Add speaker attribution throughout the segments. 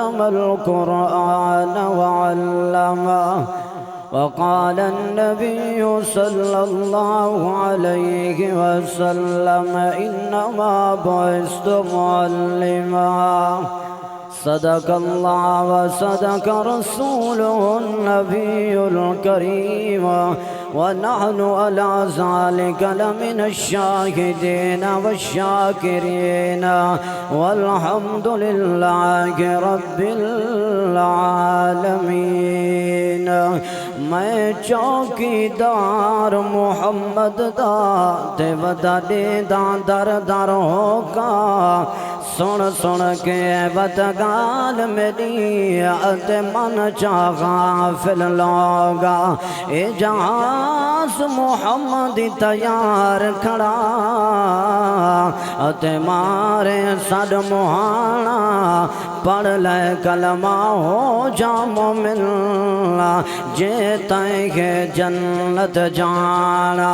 Speaker 1: القرآن وعلمه وقال النبي صلى الله عليه وسلم إنما بعثت معلما صدق الله وصدق رسوله النبي الكريم ونحن على ذلك لمن الشاهدين والشاكرين والحمد لله رب العالمين میں چوکیدار محمد دا تے وداڑے دا در در ہوگا سن سن کے بدگال میری اتے من چا غافل لوگا اے جہاز محمد تیار کھڑا اتے مارے سد مہانا پڑھ لے کلمہ ہو جا مومن جے تائیں جنت جانا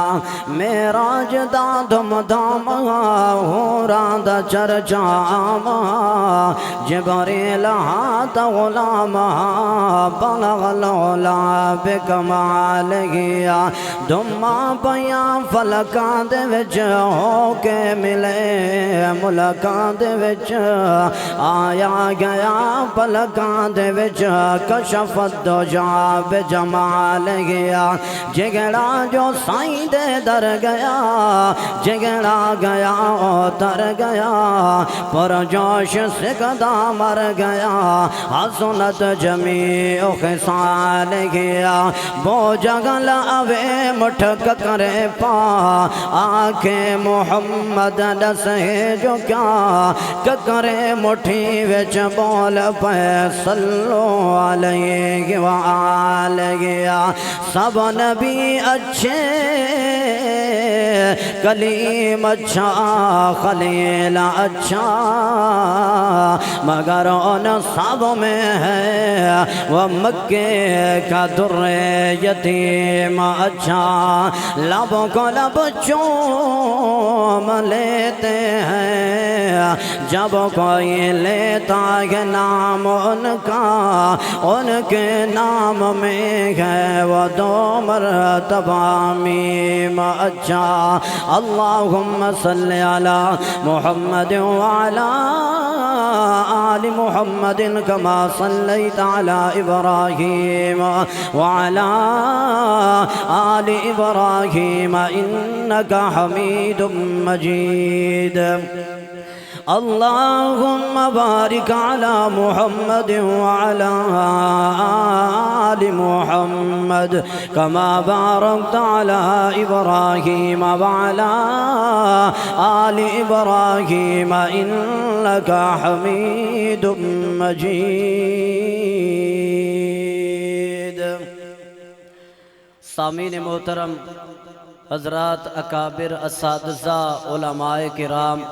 Speaker 1: میراج دا دھم دھام ہو راندہ چرچا جبریل ہاتھ غلام بلغ العلا بکمال گیا دھما پیا فلکاں دے وچ ہو کے ملے ملکاں دے وچ آیا گیا پلکاں دے وچ کشفت دو جا بجمال گیا جگڑا جو سائیں دے در گیا جگڑا گیا اتر گیا پر جوش سکدہ مر گیا حسنت جمیع خصال گیا وہ جگل اوے مٹھک کرے پا آنکھیں محمد دسے جو کیا ککرے مٹھی وچ بول پہ صلو علیہ وآل گیا سب نبی اچھے کلیم اچھا خلیل اچھا مگر ان سب میں ہے وہ مکے کا در یتیم اچھا لبوں کو لب چوم لیتے ہیں جب کوئی لیتا ہے نام ان کا ان کے نام میں ہے وہ دو مرتبہ میم اچھا اللہم صلی علی محمد وعلی آل محمد کما صلیت علی ابراہیم وعلی آل ابراہیم انکا حمید مجید اللہم بارک علی محمد وعلی آل محمد کما بارکت علی ابراہیم وعلی آل ابراہیم انکا حمید مجید سامعین محترم حضرات اکابر اساتذہ علماء کرام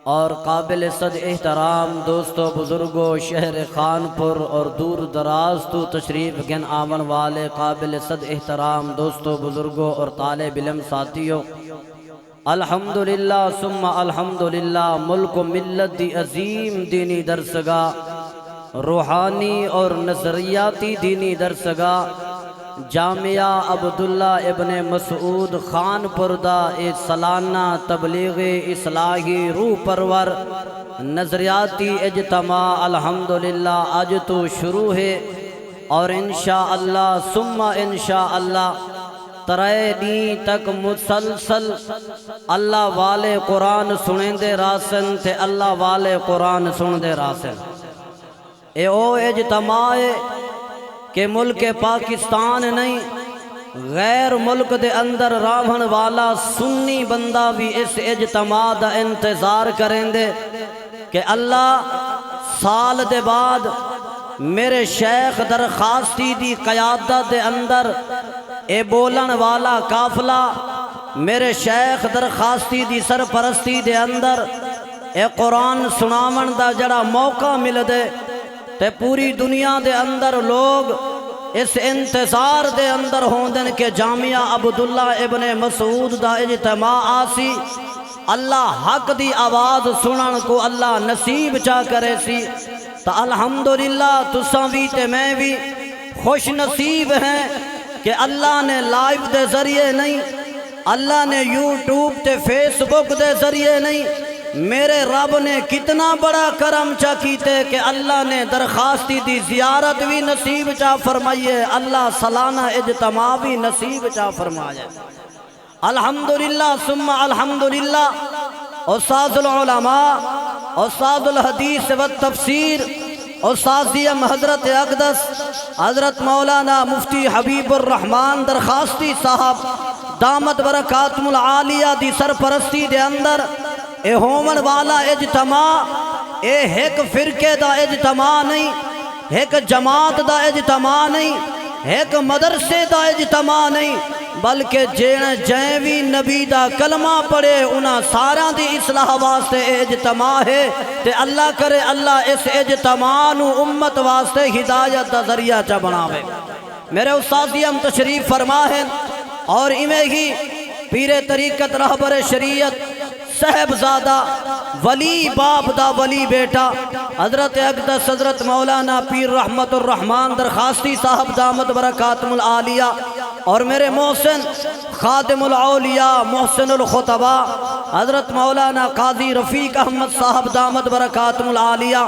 Speaker 1: اور قابل صد احترام دوستو بزرگو شہر خانپور اور دور دراز تو تشریف گن آون والے قابل صد احترام دوستو بزرگو اور طالب علم ساتھیوں الحمدللہ ثم الحمدللہ ملک و ملت دی عظیم دینی درسگاہ روحانی اور نظریاتی دینی درسگاہ جامعہ عبداللہ ابن مسعود خانپور دا ایک سالانہ تبلیغ اصلاحی روح پرور نظریاتی اجتماع الحمدللہ آج تو شروع ہے اور انشاءاللہ ثم انشاءاللہ ترائے دین تک مسلسل اللہ والے قرآن سنیں دے راسن تے اللہ والے قرآن سن دے راسن اے او اجتماع کہ ملک پاکستان نہیں غیر ملک دے اندر راہن والا سنی بندہ بھی اس اجتماع دا انتظار کریں دے کہ اللہ سال دے بعد میرے شیخ درخواستی دی قیادت دے اندر اے بولن والا قافلہ میرے شیخ درخواستی دی سرپرستی دے اندر اے قرآن سناون دا جڑا موقع مل دے تے پوری دنیا دے اندر لوگ اس انتظار دے اندر ہوندن کہ جامعہ عبداللہ ابن مسعود دا اجتماع آسی اللہ حق دی آواز سنن کو اللہ نصیب چاہ کرے سی تو الحمدللہ تساں بھی تے میں بھی خوش نصیب ہیں کہ اللہ نے لائیو دے ذریعے نہیں، اللہ نے یوٹیوب تے فیس بک دے ذریعے نہیں، میرے رب نے کتنا بڑا کرم چا کیتے کہ اللہ نے درخواستی دی زیارت بھی نصیب چا فرمائیے، اللہ سالانہ اجتماع بھی نصیب چا فرمائے۔ الحمدللہ ثم الحمدللہ۔ استاذ العلماء، استاذ الحدیث والتفسیر، استاذیم حضرت اقدس حضرت مولانا مفتی حبیب الرحمن درخواستی صاحب دامت برکاتم العالیہ دی سرپرستی دے اندر اے ہومن والا اجتماع اے ایک فرقے دا اجتماع نہیں، ایک جماعت دا اجتماع نہیں، ایک مدرسے دا اجتماع نہیں، بلکہ جائیں بھی نبی دا کلمہ پڑھے انہاں ساراں دی اصلاح واسطے اجتماع ہے تے اللہ کرے اللہ اس اجتماع نو امت واسطے ہدایت دا ذریعہ چا بناوے۔ میرے استاذیم تشریف فرما ہے اور ایویں ہی پیر طریقت رہبر شریعت صاحبزادہ ولی باپ دا ولی بیٹا حضرت اقدس حضرت مولانا پیر رحمت الرحمن درخواستی صاحب دامت برکاتم العالیہ اور میرے محسن خادم الاولیاء محسن الخطبہ حضرت مولانا قاضی رفیق احمد صاحب دامت برکاتم العالیہ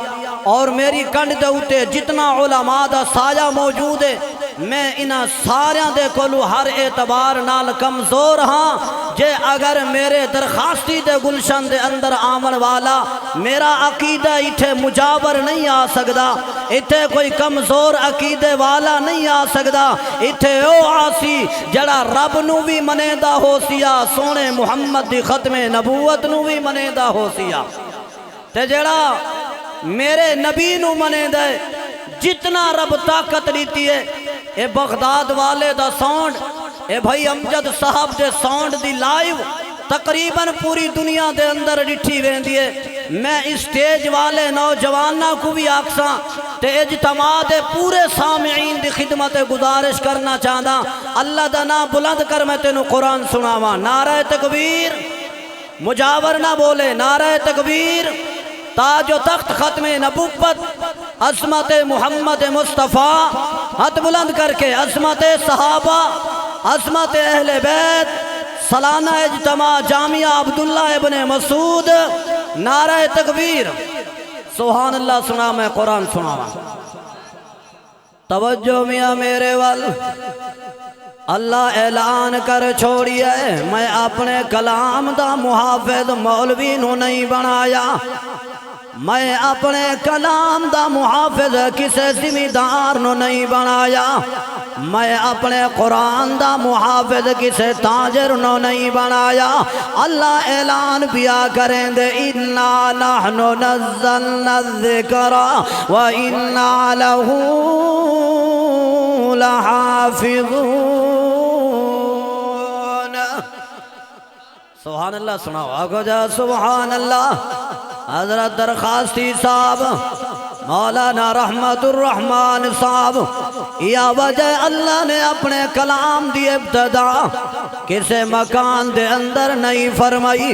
Speaker 1: اور میری کنڈ دے اوتے جتنا علماء دا سایہ موجود ہے، میں انہاں ساریاں دے کولو ہر اعتبار نال کمزور ہاں، جے اگر میرے درخواستی دے گلشن دے اندر آمن والا میرا عقیدہ ایتھے مجاور نہیں آ سکدا، ایتھے کوئی کمزور عقیدے والا نہیں آ سکدا، ایتھے او آسی جڑا رب نو بھی منیدہ ہو سیا، سونے محمد دی ختم نبوت نو بھی منیدہ ہو سیا، تے جڑا میرے نبی نو منیدہ ہے، جتنا رب طاقت لیتی ہے، اے بغداد والے دا ساؤنڈ، اے بھائی امجد صاحب دے ساؤنڈ دی لائیو تقریباً پوری دنیا دے اندر ڈٹھی ویندی ہے۔ میں اسٹیج والے نوجوانہ کو بھی آکساں تے اجتماع دے پورے سامعین دی خدمت گزارش کرنا چاہدا، اللہ دا نام بلند کر میں تینوں قرآن سناواں، نعرہ تکبیر، مجاور نہ بولے، نعرہ تکبیر، تاج و تخت ختم نبوت، عظمت محمد مصطفیٰ، ہاتھ بلند کر کے عظمت صحابہ، عظمت اہل بیت، سالانہ اجتماع جامعہ عبداللہ ابن مسعود، نعرہ تکبیر، سبحان اللہ سنا میں قرآن سناواں۔ توجہ میاں میرے وال، اللہ اعلان کر چھوڑیے میں اپنے کلام دا محافظ مولوی نو نہیں بنایا، میں اپنے کلام دا محافظ کسے ذمہ دار نو نہیں بنایا، میں اپنے قرآن دا محافظ کسے تاجر نو نہیں بنایا۔ اللہ اعلان بیا کریں دے اِنَّا نَحْنُ نَزَّلْنَا الذِّكْرَ وَإِنَّا لَهُ لَحَافِظُونَ۔ سبحان اللہ سناؤ آگو جا سبحان اللہ۔ حضرت درخواستی صاحب مولانا رحمت الرحمن صاحب، یا وجہ اللہ نے اپنے کلام دی ابتدا کسے مکان دے اندر نہیں فرمائی،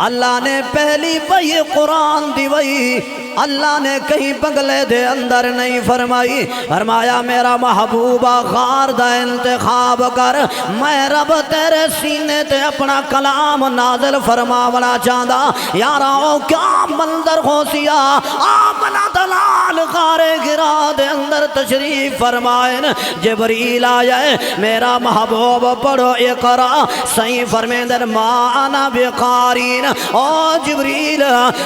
Speaker 1: اللہ نے پہلی وحی قرآن دی وحی اللہ نے کہیں بنگلے دے اندر نہیں فرمائی، فرمایا میرا محبوبہ غار دا انتخاب کر، میں رب تیرے سینے تے اپنا کلام نازل فرماونا چاہدا۔ یاراں کیا منظر ہو سیا، آمنہ دلال غار گرا دے اندر تشریف فرمائن، جبریل آئے میرا محبوب پڑھو اقرا، صحیح فرمیندر ما انا بقارین، او جبریل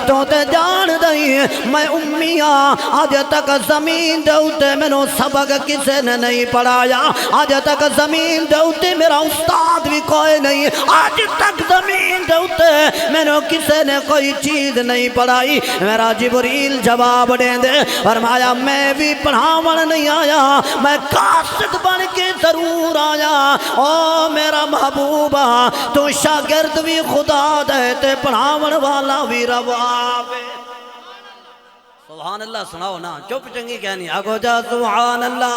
Speaker 1: تو تے جان دئی میں امیاں، آج تک زمین دوتے میں نو سبق کسے نے نہیں پڑھایا، آج تک زمین دوتے میرا استاد بھی کوئی نہیں، آج تک زمین دوتے میں نو کسے نے کوئی چیز نہیں پڑھائی۔ میرا جبریل جواب دیں دے، فرمایا میں بھی پڑھاون نہیں آیا، میں قاصد بن کے ضرور آیا، او میرا محبوبہ تو شاگرد بھی خدا دے تے پڑھاون والا بھی رب۔ سبحان اللہ سناؤ نا، چپ چنگی کہنی آگو جا سبحان اللہ۔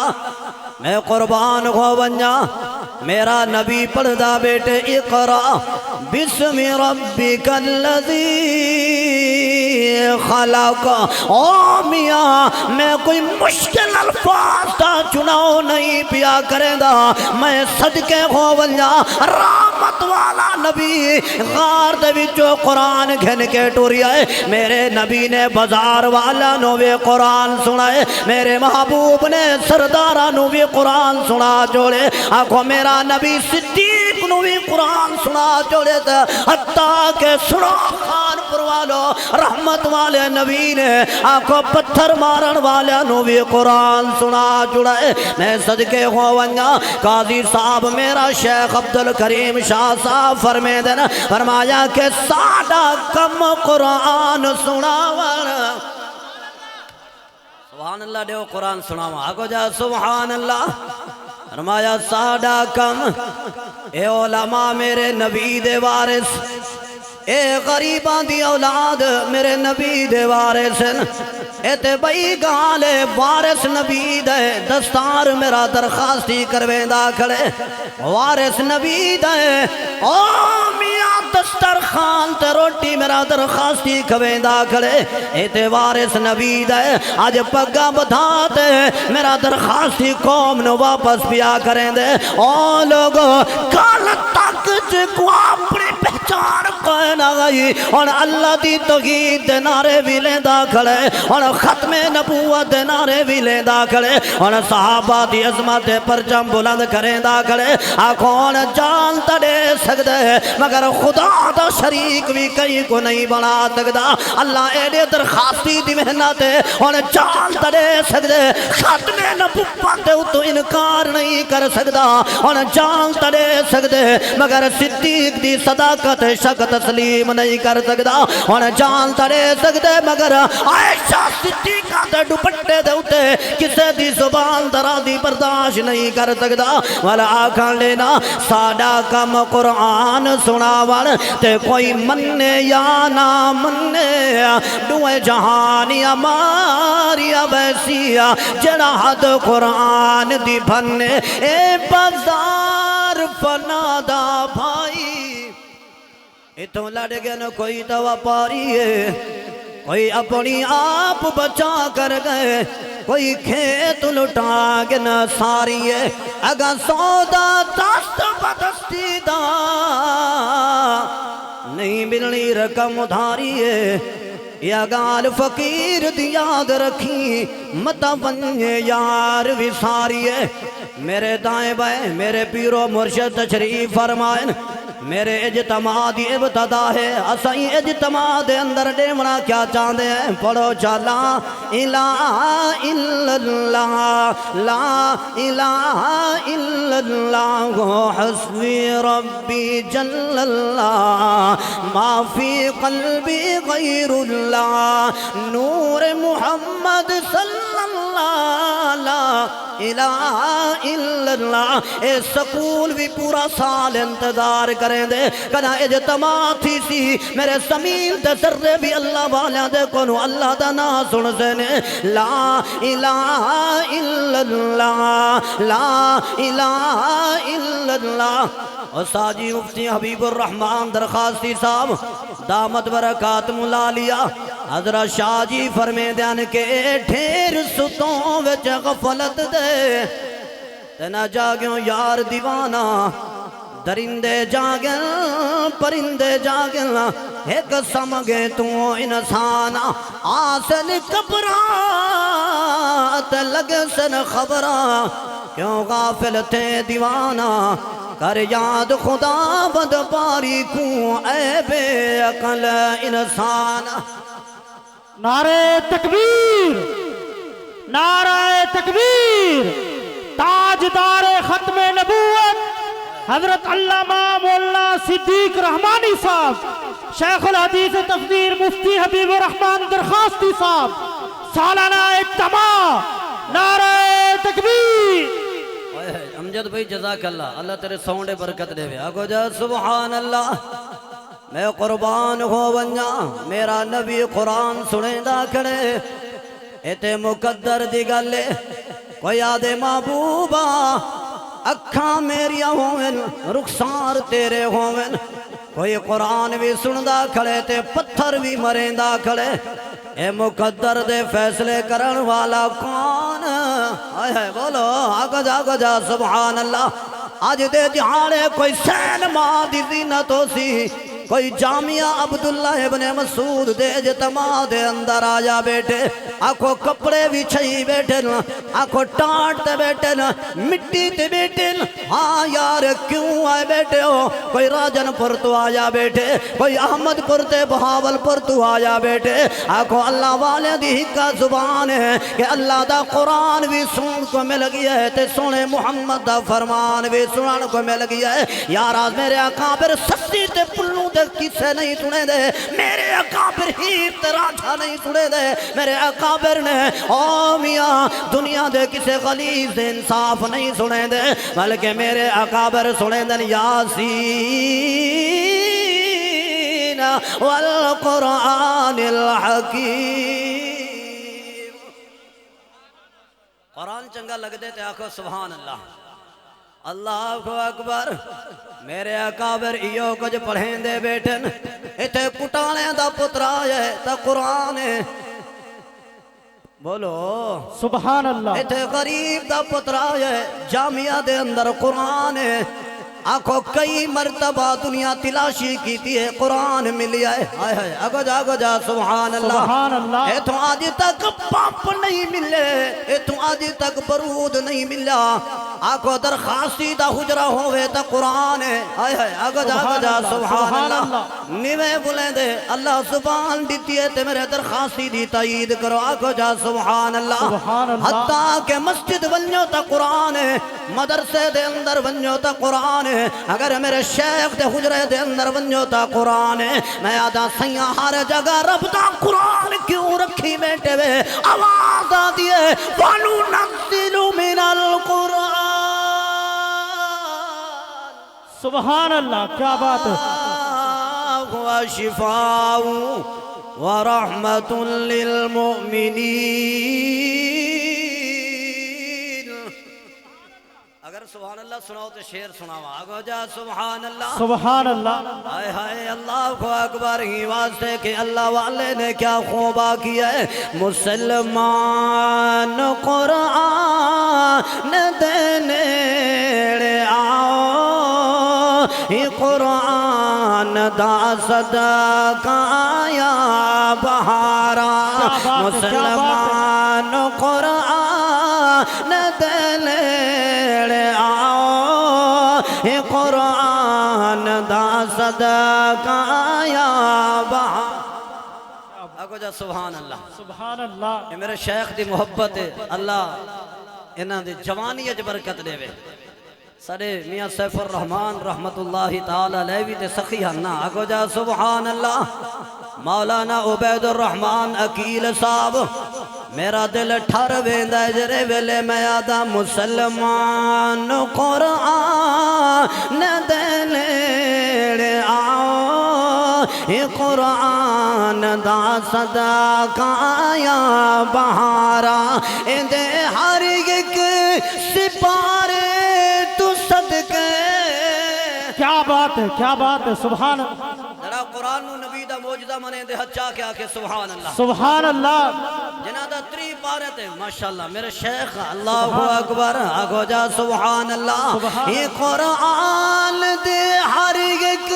Speaker 1: میں قربان ہو بنجا، میرا نبی پڑھدا بیٹے اقرا بسم ربک الذی خلق. او میاں میں کوئی مشکل الفاظ دا چناؤ نہیں پیا کریں دا، میں صدقے ہو ونجا رحمت والا نبی غار دے وچوں قرآن گھن کے ٹوری آئے. میرے نبی نے بازار والا نو بھی قرآن سنائے، میرے محبوب نے سردارہ نو بھی قرآن سنا جوڑے. آنکھو میرا نبی صدیق نو بھی قرآن سنا جوڑے تھا، حتیٰ کہ سنو خان پروالو رحمت والے نبی نے آنکھو پتھر مارن والے نو بھی قرآن سنا جوڑے. میں صدقے ہو ونجا قاضی صاحب میرا شیخ عبدالکریم شاہ صاحب فرمے دینا، فرمایا کہ ساڑھا کم قرآن سناور. سبحان اللہ دیو قرآن سناوا آگو جا سبحان اللہ. فرمایا ساڑھا کم اے علماء میرے نبی دے وارث، اے غریبان دی اولاد میرے نبی دے وارثن، اے تے بئی گالے وارث نبی دے دستار میرا درخواستی کرویں دا کھڑے. وارث نبی دے او میاں دسترخوان تے روٹی میرا درخواستی کھویں دا کھڑے. اے تے وارث نبی دے آج پگا بدھا تے میرا درخواستی قوم نو واپس پیا کریں دے. او لوگو کال تک جکو اپنی پہچان کوئی نہ گئی اور اللہ دی توحید دے نعرے بھی لیندہ کھڑے اور ختم نبوت دے نعرے بھی لیندہ کھڑے اور صحابہ دی عظمت پرچم بلند کریندہ کھڑے. آنکھوں جان تڑے سکتے مگر خدا دا شریک بھی کئی کو نہیں بنا سکتا. اللہ ایڈے درخواستی دی محنت اور جان تڑے سکتے، ختم نبوت دے تو انکار نہیں کر سکتا اور جان تڑے سکتے مگر صدیق دی صداقت شک تسلیم نہیں کر سکتا اور جان تڑے سکتے مگر عائشہ صدیقہ دے دوپٹے دے اتے کسے دی زبان درا دی برداشت نہیں کر سکتا. والا آکھان لینا ساڑھا کم قرآن سناوڑ تے کوئی مننے یا نہ مننے، دوئے جہانیاں ماریا ویسیا جڑا حد قرآن دی بھنے. اے بازار فنادا بھائی اتوں لڑ گئے نہ کوئی دوا پاری ہے، کوئی اپنی آپ بچا کر گئے، کوئی کھیت لٹا کے نہ ساری ہے. اگا سودا دست بدستی دا نہیں ملنی رقم ادھاری ہے. یا گال فقیر دی یاد رکھی متا ونجے یار وساری ہے. میرے دائیں بائیں میرے پیرو مرشد تشریف فرمائیں، میرے اجتماع دی ابتدا ہے. اسائیں اجتماع دے اندر ڈیمنا کیا چاہتے ہیں؟ پڑھو چا لا الہ الا اللہ، لا الہ الا اللہ حسبی ربی جل اللہ، ما فی قلبی غیر اللہ، نور محمد صلی اللہ، لا الہ الا اللہ. اے سکول بھی پورا سال انتظار کریں دے کنا اجتماع تھی سی میرے سمین دے ذرے بھی اللہ والیاں دے کنو اللہ دا نا سن سنے. لا الہ الا اللہ، لا الہ الا اللہ. اور ساجی مفتی حبیب الرحمن درخواستی صاحب دامت برکات ملا لیا حضرت شاہ جی فرمے دیان کے ڈھیر ستوں وچ غفلت دے تے نہ جاگیوں یار دیوانہ، درندے جاگن پرندے جاگن ایک سمگے تو انسان. آسن کبرات لگ سن خبران کیوں غافل تھے دیوانہ، کر یاد خدا بد پاری کو اے بے عقل انسان.
Speaker 2: نعرہ تکبیر، نعرہ تکبیر. تاجدار ختم نبوت حضرت علامہ مولانا صدیق رحمانی صاحب، شیخ الحدیث تفسیر مفتی حبیب الرحمن درخواستی صاحب، سالانہ اجتماع. نعرہ تکبیر.
Speaker 1: امجد بھائی جزاک اللہ، اللہ تیرے سونڈے برکت دے وے. آگو جا سبحان اللہ. میں قربان ہو ونجا میرا نبی قرآن سنے دا کھڑے. ایتے مقدر دی گلے کوئی آدھے محبوبہ اکھاں میریاں ہوئن رخسار تیرے ہوئن. کوئی قرآن بھی سندہ کھڑے تے پتھر بھی مرندہ کھڑے. اے مقدر دے فیصلے کرن والا کون آئے ہے بولو آگا جا سبحان اللہ آج دے جہانے کوئی سین ماں دی زینت ہو سی کوئی جامعہ عبداللہ ابن مسعود دے اجتماع دے اندر آجا بیٹھے آنکھوں کپڑے بھی چھئی بیٹھے آنکھوں ٹانٹ تے بیٹھے مٹی تے بیٹھے ہاں یار کیوں آئے بیٹھے ہو کوئی راجن پر تو آجا بیٹھے کوئی احمد پر تے بہاول پر تو آجا بیٹھے آنکھوں اللہ والے دی ہکا زبان ہے کہ اللہ دا قرآن بھی سن کو مل گیا ہے تے سونے محمد دا فرمان بھی سنن کو مل گیا ہے یار آج میرے اکابر سستی تے پلوں کسے نہیں سنے دے میرے اکابر ہی تراجھا نہیں سنے دے میرے اکابر نے او میاں دنیا دے کسے غلیظ دے انصاف نہیں سنے دے بلکہ میرے اکابر سنے دے یاسین والقرآن الحکیم قرآن چنگا لگ دے تے آکھو سبحان اللہ اللہ اکبر میرے اکابر ایو کچھ پڑھیں دے بیٹھن اتے کٹانے دا پترا ہے تا قرآن ہے بولو
Speaker 2: سبحان اللہ
Speaker 1: اتے غریب دا پترا ہے جامعہ دے اندر قرآن ہے آنکھوں کئی مرتبہ دنیا تلاشی کیتی ہے قرآن ملیا ہے آگو جا سبحان اللہ اے تو آج تک پاپ نہیں ملے اے تو آج تک برود نہیں ملا آنکھوں درخواستی دا حجرہ ہوئے تا قرآن ہے آگو جا سبحان اللہ نیوے بلیں دے اللہ سبحان دیتی ہے تے میرے درخواستی دی تائید کرو آگو جا سبحان اللہ حتیٰ کہ مسجد ونیو تا قرآن ہے مدرسے دے اندر ونیو تا قرآن ہے اگر میرے شیخ دے حجرے دے اندر ونجو تا قرآن ہے میں آدھا سیاں ہر جگہ رب دا قرآن کیوں رکھی بیٹھے وے آواز آدھی ہے وَنُنَزِّلُ مِنَ الْقُرْآنِ
Speaker 2: سبحان اللہ کیا بات ہے
Speaker 1: وَشِفَاءٌ وَرَحْمَةٌ لِّلْمُؤْمِنِينَ اگر سبحان اللہ سناؤ تو شعر سناؤ آگو جا سبحان اللہ
Speaker 2: سبحان اللہ
Speaker 1: آئے ہائے اللہ کو اکبر ہی واسطے کہ اللہ والے نے کیا خوبہ کیا ہے مسلمان قرآن دینے آؤ یہ قرآن دا صدقہ یا بہارا مسلمان قرآن دینے آؤ قرآن دا صدقہ یا بہار آگو جا سبحان اللہ
Speaker 2: سبحان اللہ
Speaker 1: یہ میرے شیخ دی محبت ہے اللہ انہاں دی جوانی اج برکت دے وے سارے میاں سیف الرحمن رحمت اللہ تعالی علیہ تے سخی ہننا آگو جا سبحان اللہ مولانا عبید الرحمن عقیل صاحب میرا دل ٹھر ویندہ جرے ویلے میں آدھا مسلمان قرآن دینے آؤ یہ قرآن دا صدقہ یا بہارا اندے ہر ایک سپارے تو صدقے
Speaker 2: کیا بات ہے سبحان
Speaker 1: جڑا قرآن نبی دا موجزہ منے دے ہچا کیا کہ سبحان اللہ
Speaker 2: سبحان اللہ
Speaker 1: جنہ دا تری پارے تے ماشاءاللہ میرے شیخ اللہ اکبر آگو جا سبحان اللہ یہ قرآن دے ہر ایک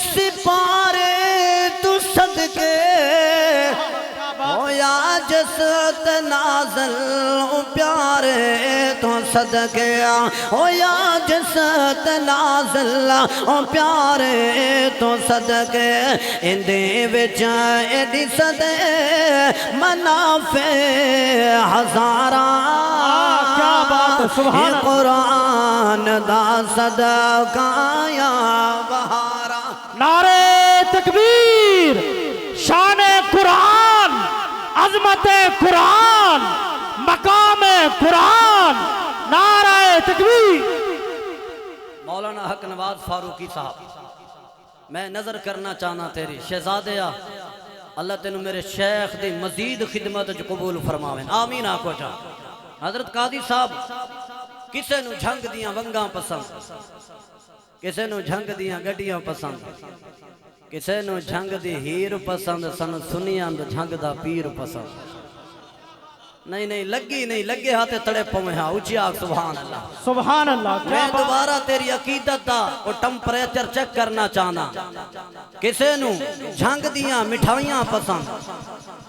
Speaker 1: سپارے تو صدقے ہویا جسد نازل پیارے تو صدقے ہویا جسد نازل پیارے تو صدقے اندے وچ ایڈی صدے منافع ہزارہ
Speaker 2: کیا بات ہے سبحان
Speaker 1: یہ قرآن دا صدقہ یا بہارا
Speaker 2: نعرہ تکبیر شان قرآن عظمت قرآن مقام قرآن نعرہ تکبیر
Speaker 1: مولانا حق نواز فاروقی صاحب میں نظر کرنا چاہنا تیری شہزادیہ اللہ تینوں میرے شیخ دی مزید خدمت قبول فرماویں آمین آکو جا حضرت قاضی صاحب کسے نو جھنگ دیاں ونگاں پسند کسے نو جھنگ دیاں گڈیاں پسند کسے نو جھنگ دی ہیر پسند سن سنیاں دا جھنگ دا پیر پسند نہیں لگی نہیں لگے ہاتھے تڑے پویں ہاں اچھی آگ سبحان اللہ
Speaker 2: سبحان اللہ
Speaker 1: میں دوبارہ تیری عقیدت دا اور ٹمپریچر چیک کرنا چاہنا کسے نو جھنگ دیاں مٹھائیاں پسند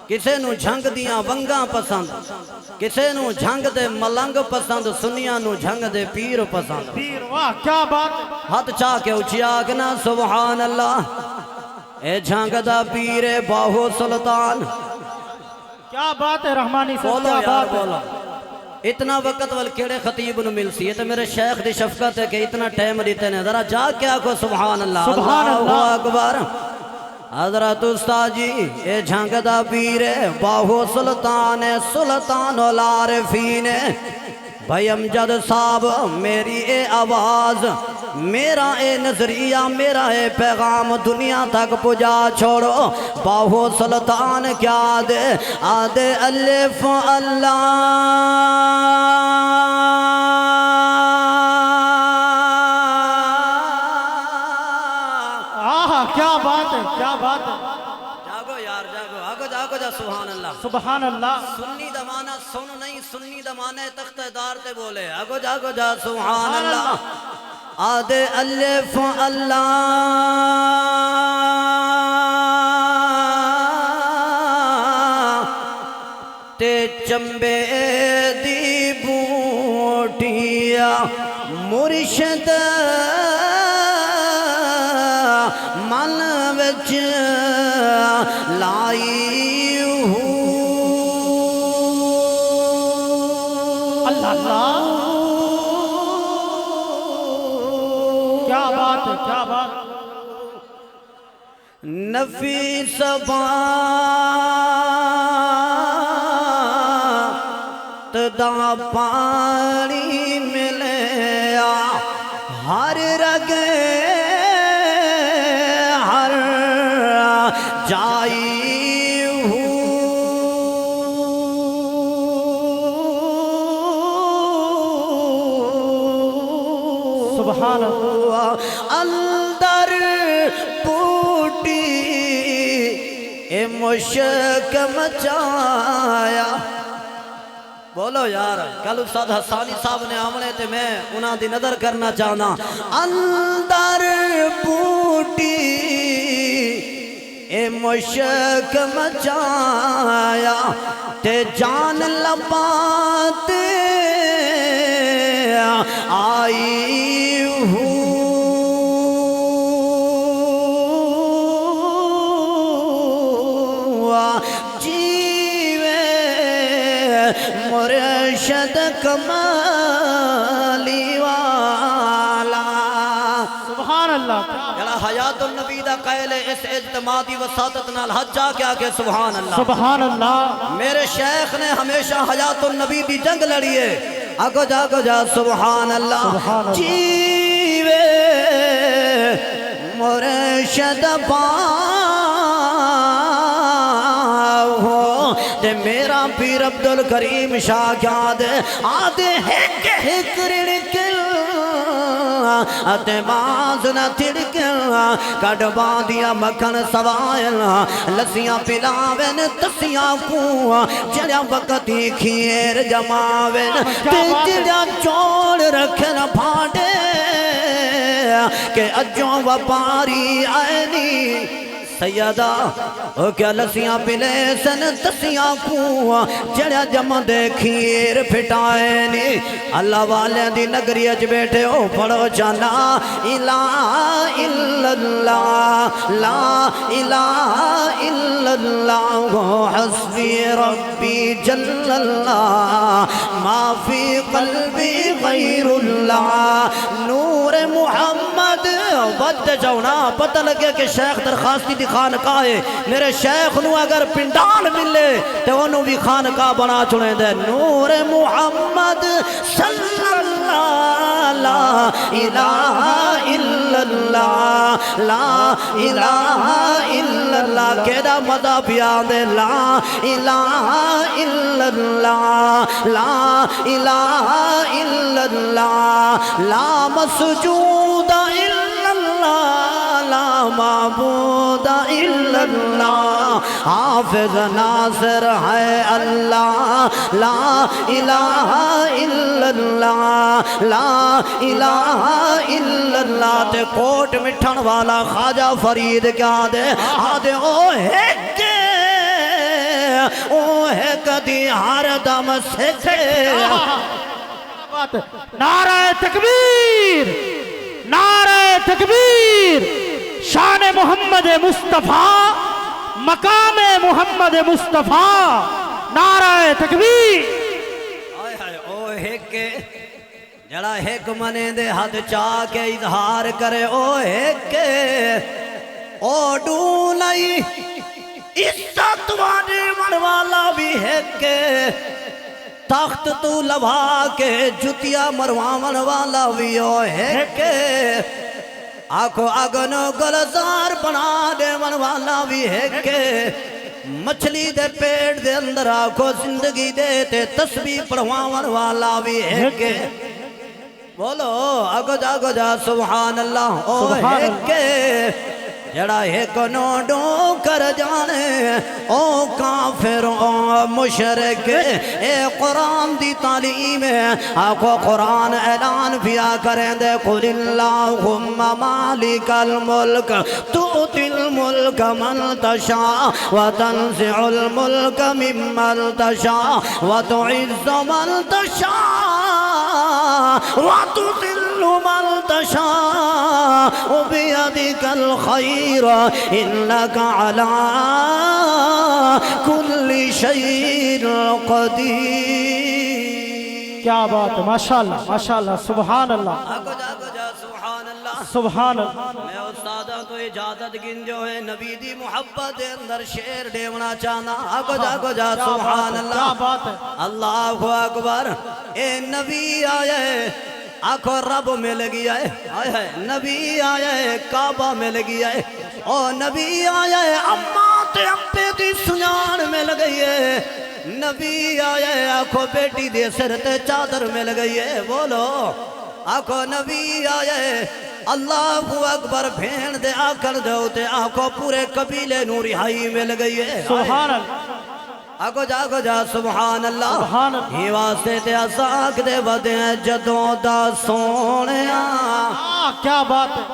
Speaker 1: کسے نو جھنگ دیاں ونگاں پسند کسے نو جھنگ دے ملنگ پسند سنیاں نو جھنگ دے پیر پسند
Speaker 2: پیر واہ کیا بات ہے
Speaker 1: ہاتھ چاہ کے اچھی آگ نا سبحان اللہ اے جھنگ دا پیر باہو سلطان
Speaker 2: کیا بات ہے رحمانی صاحب
Speaker 1: بولو
Speaker 2: کیا
Speaker 1: یار
Speaker 2: بات ہے
Speaker 1: بولو اتنا وقت والکیڑے خطیب نو مل سی یہ تو میرے شیخ دی شفقت ہے کہ اتنا ٹائم دیتے ہیں ذرا جا کے آکو سبحان اللہ
Speaker 2: سبحان اللہ
Speaker 1: اکبر حضرت استاد جی اے جھنگ دا پیر باہو سلطان سلطان العارفین بھائی امجد صاحب میری اے آواز میرا اے نظریہ میرا اے پیغام دنیا تک پجا چھوڑو باہو سلطان کیا آدھے الف اللہ
Speaker 2: آہا کیا بات ہے کیا بات ہے
Speaker 1: جاگو یار جاگو آگو جاگو جا سبحان اللہ
Speaker 2: سبحان اللہ
Speaker 1: سنی دمانا سن نہیں سنی دمانے تخت دار تے بولے آگو جاگو جا سبحان اللہ آدھے الف اللہ تے چمبے دی بوٹیا مرشد من وچ لائی
Speaker 2: اللہ اللہ کیا بات ہے کیا بات
Speaker 1: نفیس دا پانی ملیا ہر رگ ہر جائی
Speaker 2: سبحان اللہ
Speaker 1: اندر پوٹی اے مشک مچایا بولو یار کل استاد حسانی صاحب نے آمنے تے میں انہاں دی نظر کرنا چاہنا اندر پوٹی اے مشک مچایا تے جان لبات آئی ہوں جیوے مرشد کمالی والا
Speaker 2: سبحان اللہ
Speaker 1: جڑا حیات النبی دا قائل ہے اس اجتماعی وساطت نال حج جا کے آکے سبحان اللہ
Speaker 2: سبحان اللہ
Speaker 1: میرے شیخ نے ہمیشہ حیات النبی دی جنگ لڑی ہے آگو جا سبحان اللہ جیوے مرشد پاؤ دے میرا پیر عبدالکریم شاہ کیا دے آدھے ہک ہک رڑکل آتے باز نہ تڑکل کڑ باندیا مکھن سوائل لسیاں پلاوین تسیاں کو جڑیا وقتی کھیر جماوین تے جڑیا چوڑ رکھن بھاڑے کہ اجوں وپاری آئینی سیدہ او کیا لسیاں پلے سن تسیاں کو جڑیا جمع دے کھیر پھٹائے نی اللہ والے دی نگری اج بیٹھے ہو پڑھو جانا الہ الا اللہ لا الہ الا اللہ حسبی ربی جل اللہ ما فی قلبی غیر اللہ نور محمد بد جاؤنا پتہ لگے کہ شیخ درخواستی دی خانقاہ ہے میرے شیخ نو اگر پنڈال ملے تو انہوں بھی خانقاہ بنا چنے دے نور محمد صلی اللہ لا الہ الا اللہ لا الہ الا اللہ کیڑا مدہ بیان دے لا الہ الا اللہ لا الہ الا اللہ لا مسجود الا اللہ لا معبود الا اللہ، حافظ ناصر ہے اللہ، لا الہ الا اللہ، لا الہ الا اللہ۔ تے کوٹ مٹھن والا خواجہ فرید کیا دے آدھے او ہے کے او ہے کدی ہر دم سکھے۔
Speaker 2: نعرہ تکبیر، نعرہ تکبیر، شان محمد مصطفیٰ، مقام محمد مصطفیٰ، نعرہ تکبیر۔
Speaker 1: آئے ہائے او ایک جڑا ایک منے دے حد چاہ کے اظہار کرے، او ایک او ڈولائی عزت وانے من والا بھی ایک، تخت تو لبھا کے جتیا مروامن والا بھی او ایک، آنکھو اگنو گلزار بنا دے من والا بھی ایک، مچھلی دے پیٹ دے اندر آنکھو زندگی دے تے تسبیح پڑھوان والا بھی ایک۔ بولو اگو جا سبحان اللہ، او ایک جڑا ایک نوڈوں کر جانے او کافر او مشرک۔ اے قرآن دی تعلیم ہے، آنکھو قرآن اعلان پیا کریں دے قل اللہم مالک الملک تؤتی الملک من تشاء وتنزع الملک ممن تشاء وتعز من تشاء وتذل من تشاء وبيدك الخير إنك على كل شيء قدير۔
Speaker 2: کیا بات ہے، ماشاءاللہ ماشاءاللہ، سبحان اللہ
Speaker 1: آگو جا سبحان اللہ۔
Speaker 2: سبحان اللہ۔
Speaker 1: میں استادہ تو اجازت گن جو ہے نبی دی محبت دے اندر شیر دیونا چاہنا۔ آگو جا سبحان اللہ۔
Speaker 2: کیا بات ہے،
Speaker 1: اللہ اکبر۔ اے نبی آئے آنکھو رب مل گیا ہے، آئے نبی آئے کعبہ مل گیا ہے، او نبی آئے اماں تے امپے دی سنان مل گئی ہے، نبی آئے آنکھو بیٹی دے سر تے چادر مل گئی ہے۔ بولو آنکھو نبی آئے اللہ اکبر، بھین دے آکر دے ہوتے آنکھو پورے قبیلے نو رہائی مل گئی ہے۔
Speaker 2: سبحان اللہ،
Speaker 1: آگو جا سبحان اللہ۔
Speaker 2: سبحان اللہ۔
Speaker 1: ہی واسطے تے اساک دے ودے جدوں دا سونیا،
Speaker 2: کیا بات ہے،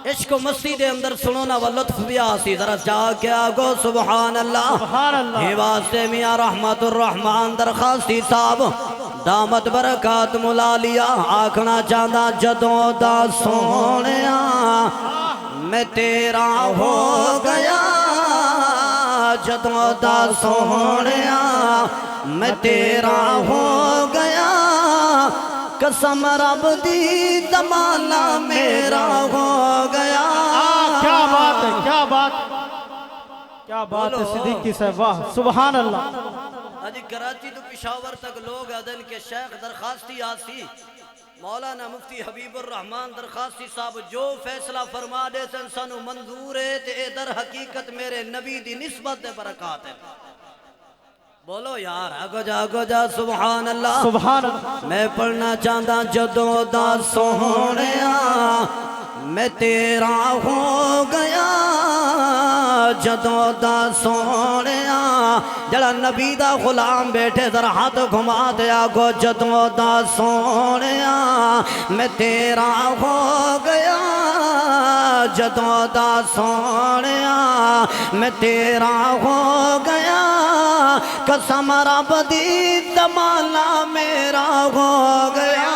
Speaker 1: عشق و مستی دے اندر سنو نا و لطف بھی آسی، ذرا جا کے آگو سبحان اللہ۔
Speaker 2: سبحان اللہ۔
Speaker 1: ہی واسطے میاں رحمت الرحمن درخواستی صاحب دامت برکات ملا لیا، آکھنا چاہتا جدوں دا سونیا میں تیرا ہو گیا، جدوں دا سونیا میں تیرا ہو گیا، قسم رب دی زمانہ میرا ہو گیا۔
Speaker 2: کیا بات ہے، کیا بات، کیا بات ہے صدیقی صاحب، واہ سبحان اللہ۔
Speaker 1: آج کراچی تو پشاور تک لوگ عدن کے شیخ درخواستی آسی، مولانا مفتی حبیب الرحمن درخواستی صاحب جو فیصلہ فرما دے سن سنو منظور ہے تے در حقیقت میرے نبی دی نسبت دے برکات ہے۔ بولو یار آگو جا سبحان اللہ۔
Speaker 2: سبحان اللہ۔
Speaker 1: میں پڑھنا چاہتا جدوں دا سونیا میں تیرا ہو گیا، جدوں دا سونیا جڑا نبی دا غلام بیٹھے ذرا ہاتھ گھما دیا گو، جدوں دا سونیا میں تیرا ہو گیا، جدوں دا سونیا میں تیرا ہو گیا، قسم رب دی زمانہ میرا ہو گیا،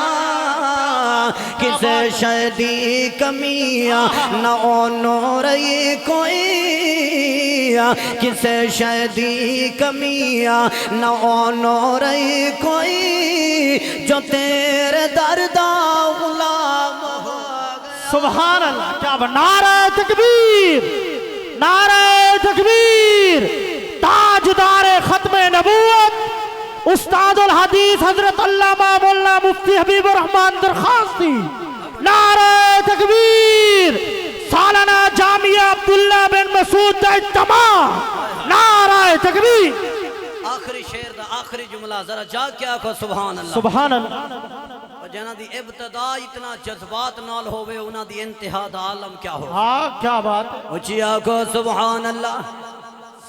Speaker 1: کسے شہدی کمیاں نہ اونو رہی کوئی، کسے شہدی کمیاں نہ اونو رہی کوئی، جو تیرے دردہ غلام ہو گیا۔
Speaker 2: سبحان اللہ، کیا بات، نعرہ تکبیر، نعرہ تکبیر، تاجدار ختم نبوت استاد الحدیث حضرت علامہ مولانا مفتی حبیب الرحمن درخواستی، نعرہ تکبیر، سالانہ جامعہ عبداللہ بن مسعود کا اجتماع، نعرہ تکبیر۔
Speaker 1: آخری شعر دا آخری جملہ ذرا جا کے آکھو سبحان اللہ۔
Speaker 2: سبحان اللہ۔
Speaker 1: اور جنہ دی ابتدا اتنا جذبات نال ہوئے انہ دی انتہا دا عالم کیا ہو
Speaker 2: ہاں کیا بات ہے
Speaker 1: اچھی آکھو سبحان اللہ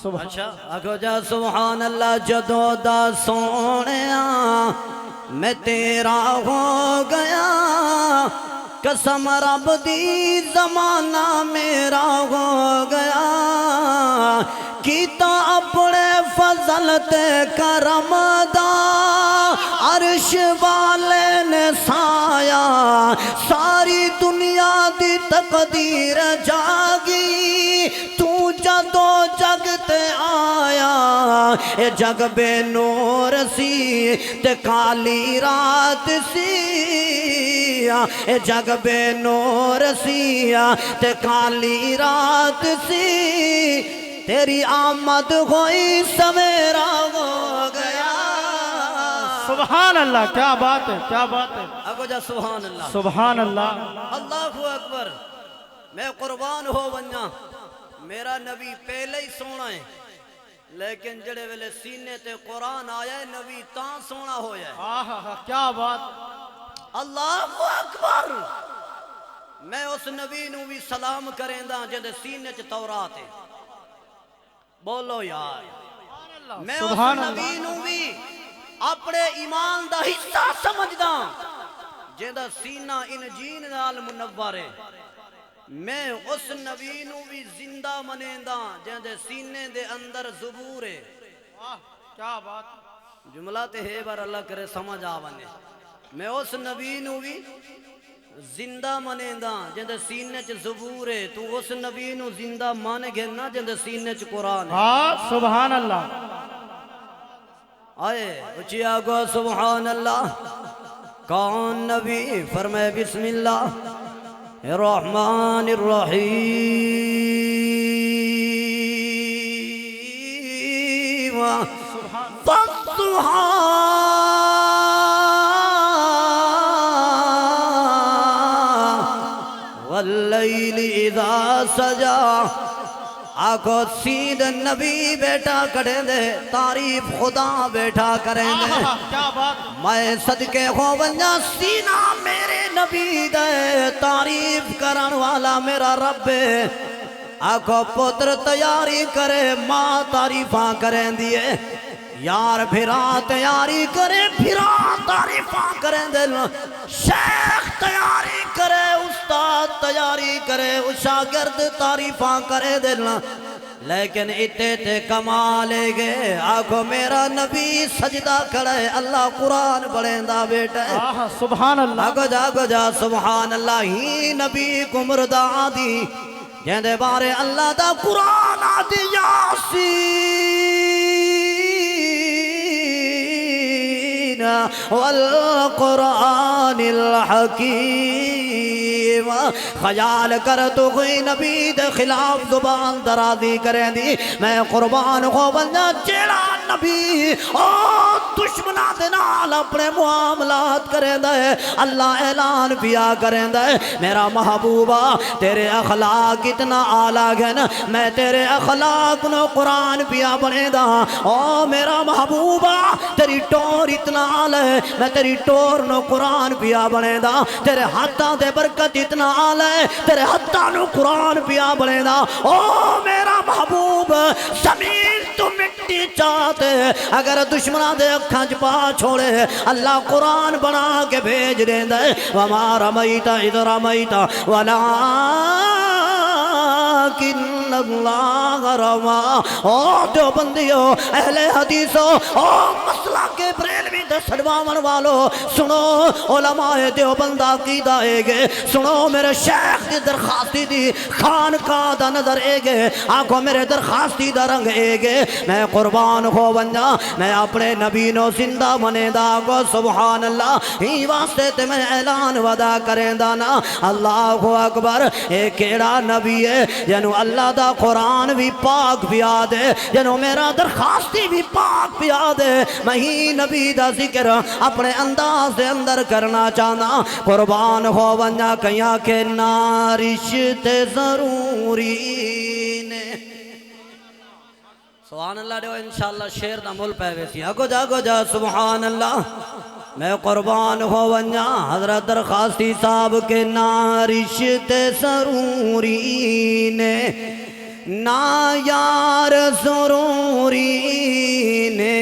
Speaker 2: سبحان
Speaker 1: اچھا آکھو جا سبحان اللہ جدو دا سونیا میں تیرا ہو گیا قسم رب دی زمانہ میرا ہو گیا کیتا اپنے فضل تے کرم دا عرش والے نے سایا ساری دنیا دی تقدیر جاگی تو جدو جگ تے آیا اے جگ بے نور سی تے کالی رات سی اے جگ بے نور سی تے کالی رات سی تیری آمد ہوئی سویرا ہو گیا
Speaker 2: سبحان اللہ کیا بات ہے کیا بات ہے
Speaker 1: اگو جا سبحان اللہ
Speaker 2: سبحان اللہ
Speaker 1: اللہ اکبر میں قربان ہو ونجا میرا نبی پہلے ہی سونا ہے لیکن جڑے ویلے سینے تے قرآن آیا ہے نبی تاں سونا ہویا ہے
Speaker 2: آہا کیا بات
Speaker 1: اللہ اکبر میں اس نبی نو بھی سلام کریں دا جدے سینے چ تورات ہے بولو یار میں اس نبی نو بھی اپنے ایمان دا حصہ سمجھدا جیدہ سینہ انجین نال منور ہے میں اس نبی نو بھی زندہ منیندہ جیدے سینے دے اندر زبور ہے
Speaker 2: کیا بات
Speaker 1: جملہ تے ہے بار اللہ کرے سمجھ آوانے میں اس نبی نو بھی زندہ منیندہ جیدے سینے چ زبور ہے تو اس نبی نو زندہ مانے گے نا جیدے سینے چ قرآن ہے
Speaker 2: ہاں سبحان اللہ
Speaker 1: آئے اچھی آگو سبحان اللہ کون نبی فرمائے بسم اللہ الرحمن الرحیم فالضحى واللیل اذا سجا آکھو سید نبی بیٹا کریں دے تعریف خدا بیٹا کریں دے
Speaker 2: کیا بات
Speaker 1: میں صدقے ہو ونجا سینہ میرے نبی دے تعریف کرن والا میرا رب آکھو پتر تیاری کرے ماں تعریفاں کریں دیئے یار پھرا تیاری کرے پھرا تعریفاں کریں دے شیخ تیاری کرے استاد تیاری کرے شاگرد تعریفاں کرے دے لیکن اتے تے کمالے گے آگو میرا نبی سجدہ کرے اللہ قرآن بڑھیں بیٹا ہے
Speaker 2: سبحان اللہ
Speaker 1: آگو جا سبحان اللہ ہی نبی کو مردہ دی جہندے بارے اللہ دا قرآن آدھی یاسین والقرآن الحکیم خیال کر تو کوئی نبی دے خلاف زبان درازی کریں دی میں قربان ہو بندہ جیڑا نبی دشمنہ دے نال اپنے معاملات کریں دے اللہ اعلان پیا کریں دے میرا محبوبہ تیرے اخلاق اتنا آلہ گن میں تیرے اخلاق نو قرآن پیا بنے دا او میرا محبوبہ تیری ٹور اتنا آلہ ہے میں تیری ٹور نو قرآن پیا بنے دا تیرے ہاتھاں دے برکت اتنا آلہ ہے تیرے ہاتھاں نو قرآن پیا بنے دا او میرا محبوب زمین تو مٹی چاہتے اگر دشمنہ دے اکھانچ پا چھوڑے اللہ قرآن بنا کے بھیج دیں دے وَمَا رَمَيْتَ اِذْ رَمَيْتَ وَلَكِنَّ اللَّهَ رَمَى او دیوبندیو اہل حدیثو او مسئلہ کے بریلوی دے سڑواون والو سنو علماء دیوبندہ کی دائے گے سنو میرے شیخ دی درخواستی دی خانقاہ دا نظر اے گے آنکھوں میرے درخواستی دا رنگ اے گے میں قربان ہو بنجا میں اپنے نبی نو زندہ منے دا گو سبحان اللہ ہی واسطے تے میں اعلان ودا کریں دانا اللہ اکبر ایک کیڑا نبی ہے جنو اللہ دا قرآن بھی پاک پیا دے جنو میرا درخواستی بھی پاک پیا دے میں ہی نبی دا ذکر اپنے انداز دے اندر کرنا چاہنا قربان ہو بنجا کہاں کے نارشت ضروری نے سبحان اللہ دیو انشاءاللہ شیر دا مل پہ ویسی اگو جا سبحان اللہ میں قربان ہو ونجا حضرت درخواستی صاحب کے نارشت سروری نے نا یار ضروری نے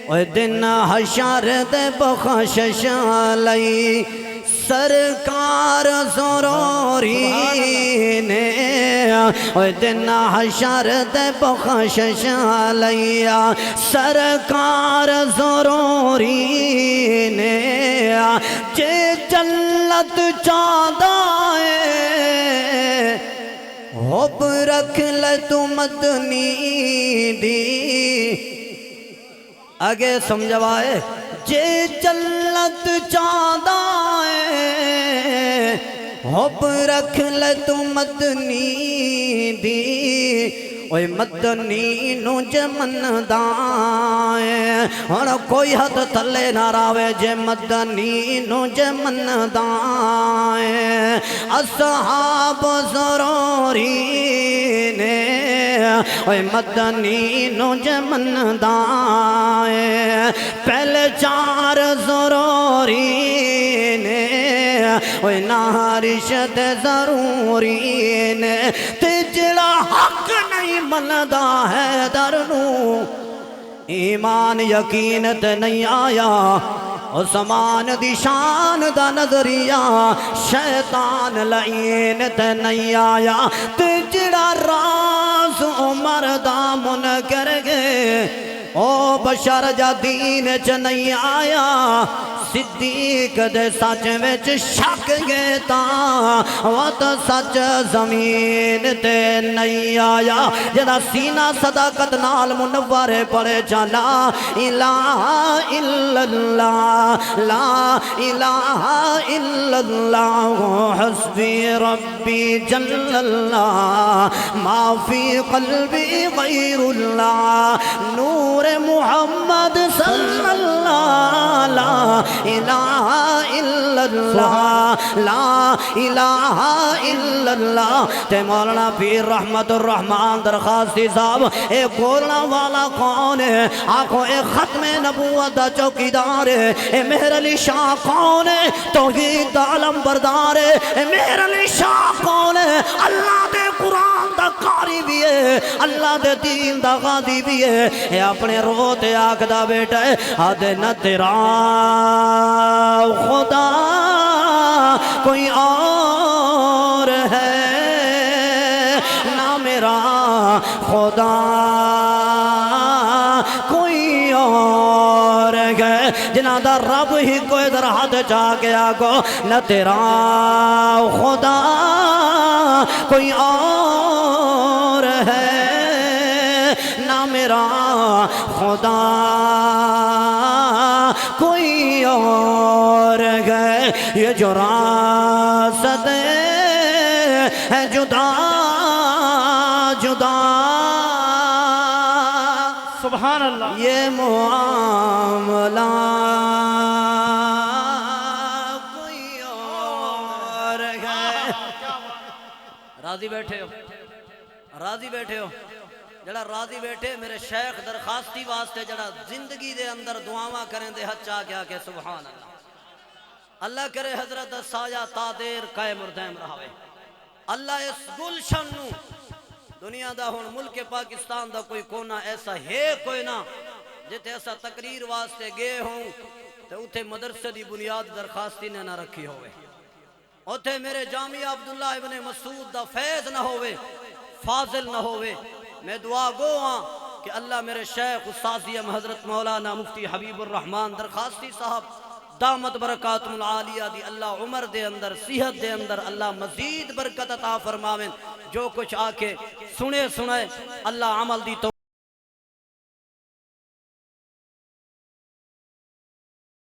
Speaker 1: اوہ دن حشر دے بخشش لئی سرکار ضروری نے اوہ دن حشر دے بخشش لئی سرکار ضروری نے جے جلت چاندائے حب رکھ لے تو مدنی دی آگے سمجھوائے جے جلت چاندائے حب رکھ لے تو مدنی دی اوہ مدنی نو جمن دائیں اور کوئی حد تلے نہ راوے جے مدنی نو جمن دائیں اصحاب ضروری نے اوہ مدنی نو جمن دائیں پہلے چار ضروری نے اوہ نارشت ضروری نے تجڑا حق نہیں مندہ ہے درنو ایمان یقین تے نہیں آیا عثمان دی شان دا نظریہ شیطان لعین تے نہیں آیا تجڑا راز عمر دا منکر گے او بشر جا دین چ نہیں آیا صدیق دے سچ وچ شک گے تاں وات سچ زمین تے نہیں آیا جدا سینہ صداقت نال منور پڑے جا لا الہ الا اللہ لا الہ الا اللہ حسبی ربی جل اللہ ما فی قلبی غیر اللہ نور محمد صلی اللہ لا الہ الا اللہ لا الہ الا اللہ تے مولانا پیر رحمت الرحمن درخواستی صاحب اے بولنا والا کون ہے آنکھو اے ختم نبوت دا چوکیدار ہے اے مہر علی شاہ کون ہے توحید دا علم بردار ہے اے مہر علی شاہ کون ہے اللہ دے قرآن دا قاری بھی ہے اللہ دے دین دا غادی بھی ہے اے اپنے روتے آگ دا بیٹا ہے آدھے نہ تیرا خدا کوئی اور ہے نہ میرا خدا کوئی اور ہے جنہ دا رب ہی کوئی در حد جا گیا گو نہ تیرا خدا کوئی اور ہے نہ میرا خدا کوئی اور ہے یہ جو راست ہے جدا جدا
Speaker 2: سبحان اللہ
Speaker 1: یہ معاملہ کوئی اور ہے راضی بیٹھے ہو راضی بیٹھے ہو جڑا راضی بیٹھے میرے شیخ درخواستی واسطے جڑا زندگی دے اندر دعاواں کریں دے حد چاہ گیا کہ سبحان اللہ اللہ کرے حضرت سایہ تا دیر قائم اور دائم رہاوے اللہ اس گلشن نو دنیا دا ہون ملک پاکستان دا کوئی کونا ایسا ہے کوئی نہ جتے ایسا تقریر واسطے گئے ہوں تو اتے مدرسے دی بنیاد درخواستی نے نہ رکھی ہوئے اتے میرے جامعہ عبداللہ ابن مسعود دا فیض نہ ہوئے فاضل نہ ہوئے میں دعا گو ہاں کہ اللہ میرے شیخ استاذیم حضرت مولانا مفتی حبیب الرحمن درخواستی صاحب دامت برکات العالیہ دی اللہ عمر دے اندر صحت دے اندر اللہ مزید برکت عطا فرماویں جو کچھ آکے سنے اللہ عمل دی تو